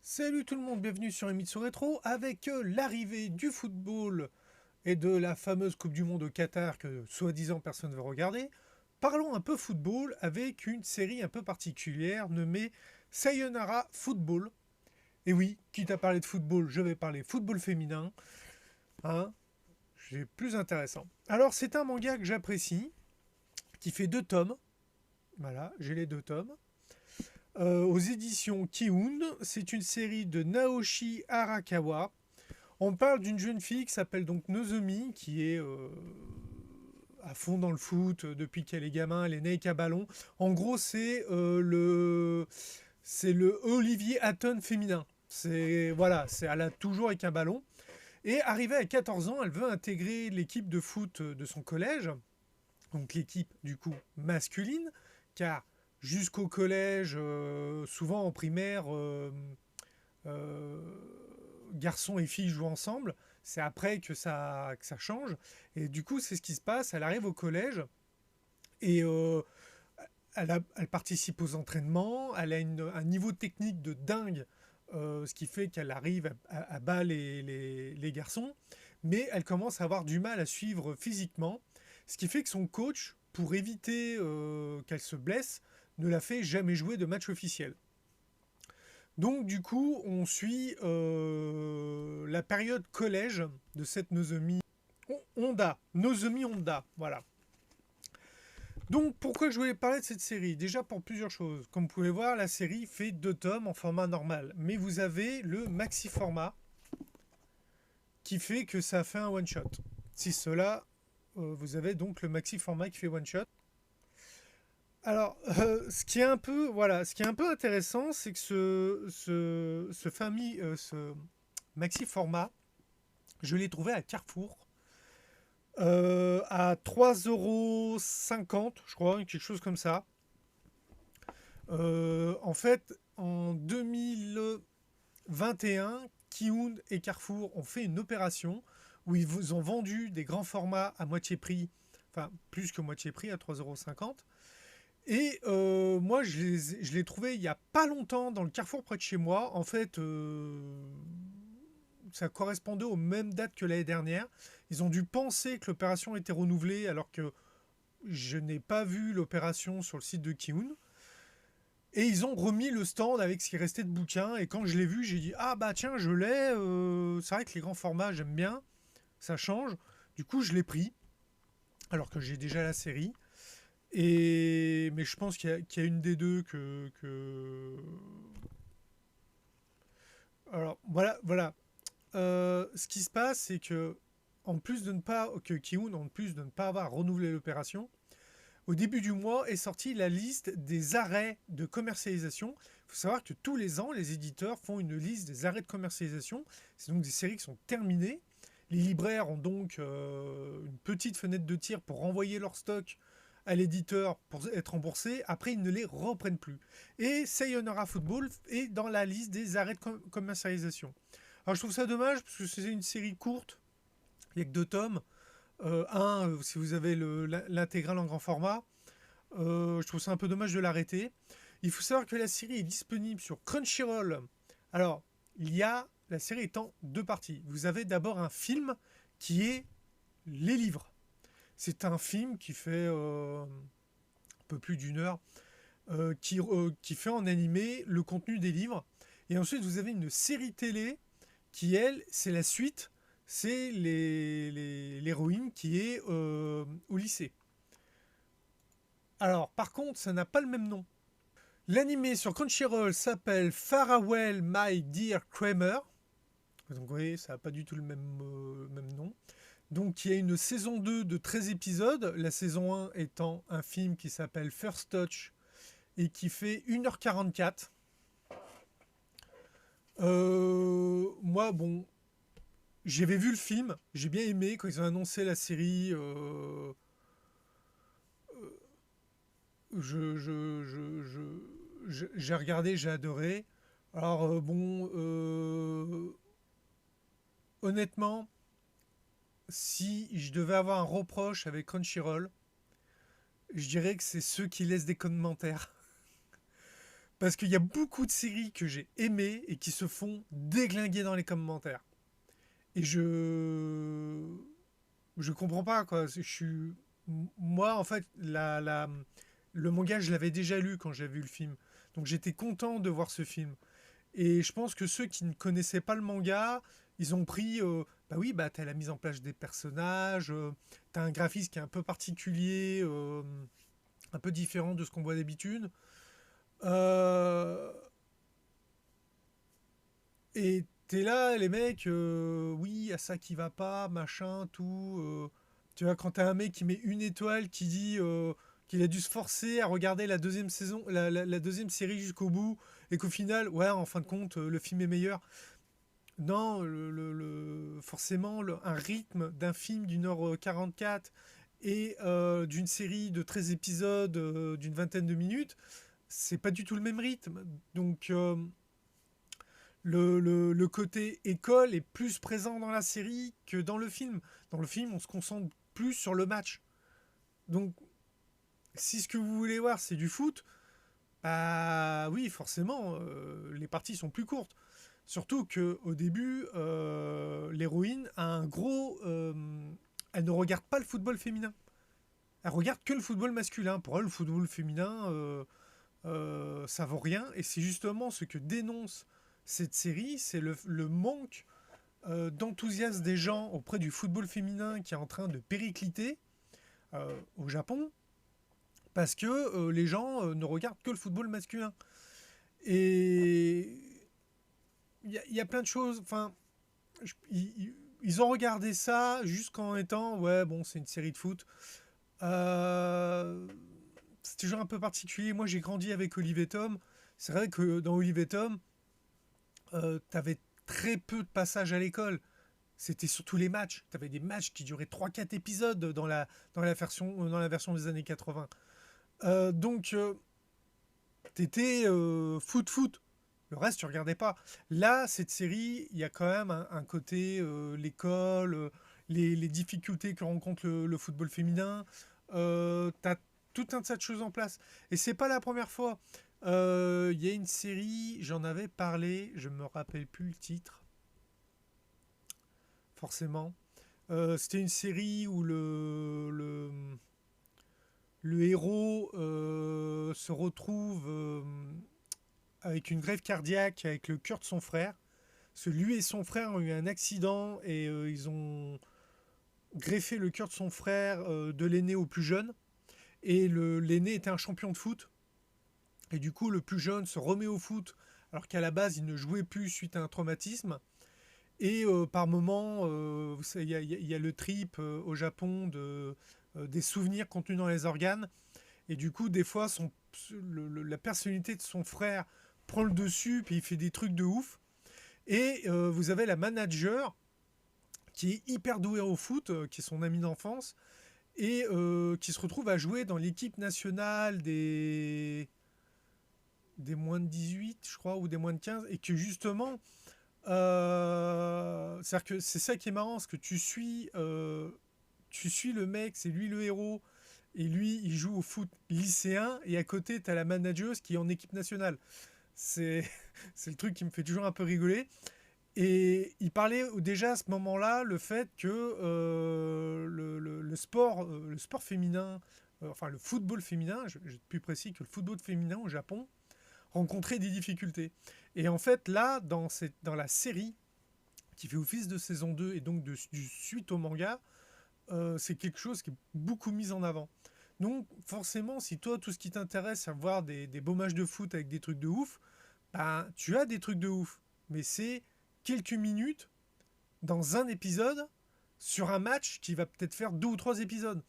Salut tout le monde, bienvenue sur Emitsu Rétro avec l'arrivée du football et de la fameuse Coupe du Monde au Qatar que soi-disant personne ne veut regarder. Parlons un peu football avec une série un peu particulière nommée Sayonara Football. Et oui, quitte à parler de football, je vais parler football féminin. Hein, c'est plus intéressant. Alors c'est un manga que j'apprécie, qui fait 2 tomes. Voilà, j'ai les 2 tomes. Aux éditions Kiun. C'est une série de Naoshi Arakawa. On parle d'une jeune fille qui s'appelle donc Nozomi, qui est à fond dans le foot depuis qu'elle est gamin, elle est née avec un ballon. En gros, c'est le Olivier Hatton féminin. Elle a toujours avec un ballon. Et arrivée à 14 ans, elle veut intégrer l'équipe de foot de son collège, donc l'équipe du coup masculine, car jusqu'au collège, souvent en primaire, euh, garçons et filles jouent ensemble. C'est après que ça change. Et du coup, c'est ce qui se passe. Elle arrive au collège et elle participe aux entraînements. Elle a un niveau technique de dingue, ce qui fait qu'elle arrive à bas les garçons. Mais elle commence à avoir du mal à suivre physiquement. Ce qui fait que son coach, pour éviter qu'elle se blesse, ne la fait jamais jouer de match officiel. Donc du coup, on suit la période collège de cette Nozomi Honda. Nozomi Honda, voilà. Donc pourquoi je voulais parler de cette série? Déjà pour plusieurs choses. Comme vous pouvez voir, la série fait 2 tomes en format normal. Mais vous avez le maxi format qui fait que ça fait un one shot. Si cela, vous avez donc le maxi format qui fait one shot. Alors, ce qui est un peu intéressant, c'est que ce maxi format, je l'ai trouvé à Carrefour à 3,50 €, je crois, quelque chose comme ça. En fait, en 2021, Kiun et Carrefour ont fait une opération où ils vous ont vendu des grands formats à moitié prix, enfin plus que moitié prix, à 3,50 €. Et moi, je l'ai trouvé il n'y a pas longtemps dans le Carrefour près de chez moi. En fait, ça correspondait aux mêmes dates que l'année dernière. Ils ont dû penser que l'opération était renouvelée alors que je n'ai pas vu l'opération sur le site de Kiun. Et ils ont remis le stand avec ce qui restait de bouquins. Et quand je l'ai vu, j'ai dit ah bah tiens, je l'ai. C'est vrai que les grands formats, j'aime bien. Ça change. Du coup, je l'ai pris. Alors que j'ai déjà la série. Mais je pense qu'il y a une des deux que. Alors voilà. Ce qui se passe, c'est que en plus de ne pas que Kiun, en plus de ne pas avoir renouvelé l'opération, au début du mois est sortie la liste des arrêts de commercialisation. Il faut savoir que tous les ans, les éditeurs font une liste des arrêts de commercialisation. C'est donc des séries qui sont terminées. Les libraires ont donc une petite fenêtre de tir pour renvoyer leur stock à l'éditeur pour être remboursé. Après, ils ne les reprennent plus. Et Sayonara Football est dans la liste des arrêts de commercialisation. Alors, je trouve ça dommage parce que c'est une série courte. Il n'y a que 2 tomes. Si vous avez l'intégrale en grand format, je trouve ça un peu dommage de l'arrêter. Il faut savoir que la série est disponible sur Crunchyroll. Alors, la série est en 2 parties. Vous avez d'abord un film qui est les livres. C'est un film qui fait un peu plus d'1 heure, qui fait en animé le contenu des livres. Et ensuite, vous avez une série télé qui, elle, c'est la suite. C'est l'héroïne qui est au lycée. Alors, par contre, ça n'a pas le même nom. L'animé sur Crunchyroll s'appelle Farewell My Dear Kramer. Donc, vous voyez, ça n'a pas du tout le même nom. Donc, il y a une saison 2 de 13 épisodes. La saison 1 étant un film qui s'appelle First Touch et qui fait 1h44. Moi, bon, j'avais vu le film, j'ai bien aimé quand ils ont annoncé la série. J'ai regardé, j'ai adoré. Alors bon, honnêtement, si je devais avoir un reproche avec Crunchyroll, je dirais que c'est ceux qui laissent des commentaires. Parce qu'il y a beaucoup de séries que j'ai aimées et qui se font déglinguer dans les commentaires. Et je comprends pas quoi. Moi en fait le manga je l'avais déjà lu quand j'ai vu le film. Donc j'étais content de voir ce film. Et je pense que ceux qui ne connaissaient pas le manga, ils ont pris bah oui, bah t'as la mise en place des personnages, t'as un graphisme qui est un peu particulier, un peu différent de ce qu'on voit d'habitude. Euh, Et t'es là, les mecs, oui, il y a ça qui va pas, machin, tout. Tu vois, quand t'as un mec qui met une étoile, qui dit qu'il a dû se forcer à regarder la deuxième saison, la deuxième série jusqu'au bout, et qu'au final, ouais, en fin de compte, le film est meilleur. Non, forcément, un rythme d'un film d'une heure 44 et d'une série de 13 épisodes d'une vingtaine de minutes, c'est pas du tout le même rythme. Donc, le côté école est plus présent dans la série que dans le film. Dans le film, on se concentre plus sur le match. Donc, si ce que vous voulez voir, c'est du foot, bah oui, forcément, les parties sont plus courtes. Surtout que au début, l'héroïne a un gros. Elle ne regarde pas le football féminin. Elle regarde que le football masculin. Pour elle, le football féminin, ça vaut rien. Et c'est justement ce que dénonce cette série, c'est le manque d'enthousiasme des gens auprès du football féminin qui est en train de péricliter au Japon, parce que les gens ne regardent que le football masculin. Et il y a plein de choses. Enfin, ils ont regardé ça jusqu'en étant, ouais, bon, c'est une série de foot. Euh, c'est toujours un peu particulier. Moi, j'ai grandi avec Olivier Tom. C'est vrai que dans Olivier Tom, t'avais très peu de passages à l'école. C'était surtout les matchs. T'avais des matchs qui duraient 3 4 épisodes dans la version des années 80. Donc, t'étais foot. Le reste, tu regardais pas. Là, cette série, il y a quand même un côté l'école, les difficultés que rencontre le football féminin. T'as tout un tas de choses en place. Et c'est pas la première fois. Il y a une série, j'en avais parlé, je me rappelle plus le titre, forcément. C'était une série où le héros se retrouve avec une grève cardiaque avec le cœur de son frère. Parce que lui et son frère ont eu un accident et ils ont greffé le cœur de son frère de l'aîné au plus jeune. Et l'aîné était un champion de foot. Et du coup, le plus jeune se remet au foot alors qu'à la base, il ne jouait plus suite à un traumatisme. Et par moment, il y a le trip au Japon des souvenirs contenus dans les organes. Et du coup, des fois, la personnalité de son frère prend le dessus, puis il fait des trucs de ouf. Et vous avez la manager qui est hyper douée au foot, qui est son amie d'enfance, et qui se retrouve à jouer dans l'équipe nationale des moins de 18, je crois, ou des moins de 15, et que justement, c'est-à-dire que c'est ça qui est marrant, c'est que tu suis le mec, c'est lui le héros, et lui, il joue au foot lycéen, et à côté, tu as la manageuse qui est en équipe nationale. C'est, c'est le truc qui me fait toujours un peu rigoler. Et il parlait déjà à ce moment-là le fait que le sport féminin, enfin le football féminin, je vais être plus précis que le football féminin au Japon, rencontrait des difficultés. Et en fait, là, dans la série, qui fait office de saison 2 et donc du suite au manga, c'est quelque chose qui est beaucoup mis en avant. Donc forcément, si toi, tout ce qui t'intéresse, c'est voir des beaux matchs de foot avec des trucs de ouf, ben, tu as des trucs de ouf. Mais c'est quelques minutes dans un épisode sur un match qui va peut-être faire 2 ou 3 épisodes.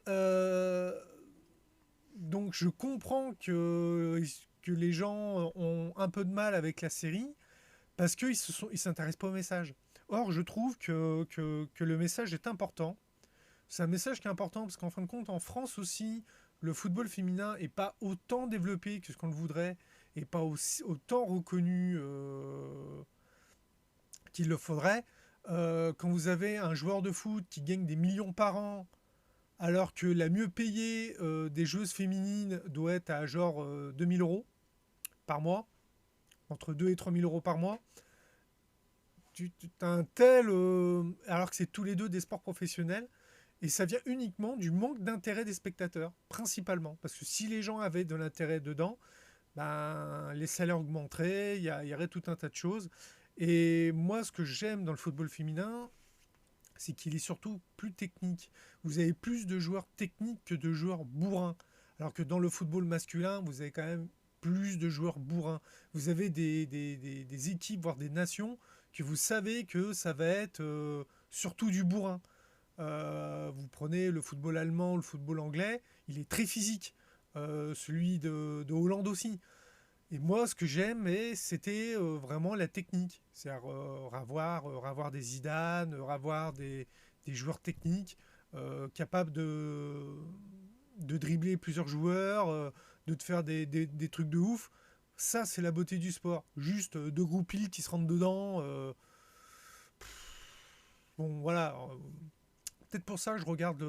Euh, donc je comprends que les gens ont un peu de mal avec la série parce qu'ils ils s'intéressent pas au message. Or, je trouve que le message est important. C'est un message qui est important parce qu'en fin de compte, en France aussi, le football féminin est pas autant développé que ce qu'on le voudrait et pas autant reconnu qu'il le faudrait. Quand vous avez un joueur de foot qui gagne des millions par an, alors que la mieux payée des joueuses féminines doit être à genre 2000 euros, par mois, entre 2 et 3 000 euros par mois. Tu as un tel... alors que c'est tous les deux des sports professionnels. Et ça vient uniquement du manque d'intérêt des spectateurs, principalement. Parce que si les gens avaient de l'intérêt dedans, ben, les salaires augmenteraient, il y aurait tout un tas de choses. Et moi, ce que j'aime dans le football féminin, c'est qu'il est surtout plus technique. Vous avez plus de joueurs techniques que de joueurs bourrins. Alors que dans le football masculin, vous avez quand même plus de joueurs bourrins. Vous avez des équipes, voire des nations, que vous savez que ça va être surtout du bourrin. Vous prenez le football allemand, le football anglais, il est très physique. Celui de Hollande aussi. Et moi, ce que j'aime, c'était vraiment la technique. C'est-à-dire avoir des Zidane, avoir des joueurs techniques capables de dribbler plusieurs joueurs, de te faire des trucs de ouf. Ça, c'est la beauté du sport. Juste deux groupies qui se rentrent dedans. Bon, voilà. Peut-être pour ça que je regarde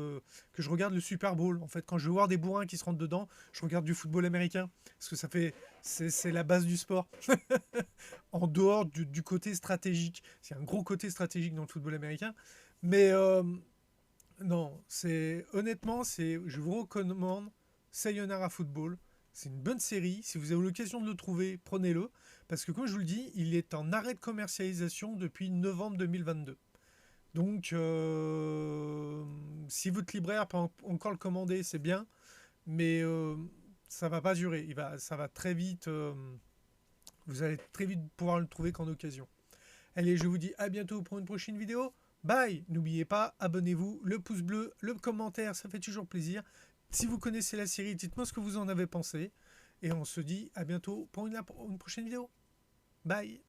le Super Bowl. En fait, quand je veux voir des bourrins qui se rentrent dedans, je regarde du football américain. Parce que c'est la base du sport. En dehors du côté stratégique. C'est un gros côté stratégique dans le football américain. Mais non, honnêtement, je vous recommande Sayonara Football. C'est une bonne série. Si vous avez l'occasion de le trouver, prenez-le. Parce que comme je vous le dis, il est en arrêt de commercialisation depuis novembre 2022. Donc, si votre libraire peut encore le commander, c'est bien, mais ça va pas durer. Ça va très vite. Vous allez très vite pouvoir le trouver qu'en occasion. Allez, je vous dis à bientôt pour une prochaine vidéo. Bye. N'oubliez pas, abonnez-vous, le pouce bleu, le commentaire, ça fait toujours plaisir. Si vous connaissez la série, dites-moi ce que vous en avez pensé. Et on se dit à bientôt pour une prochaine vidéo. Bye.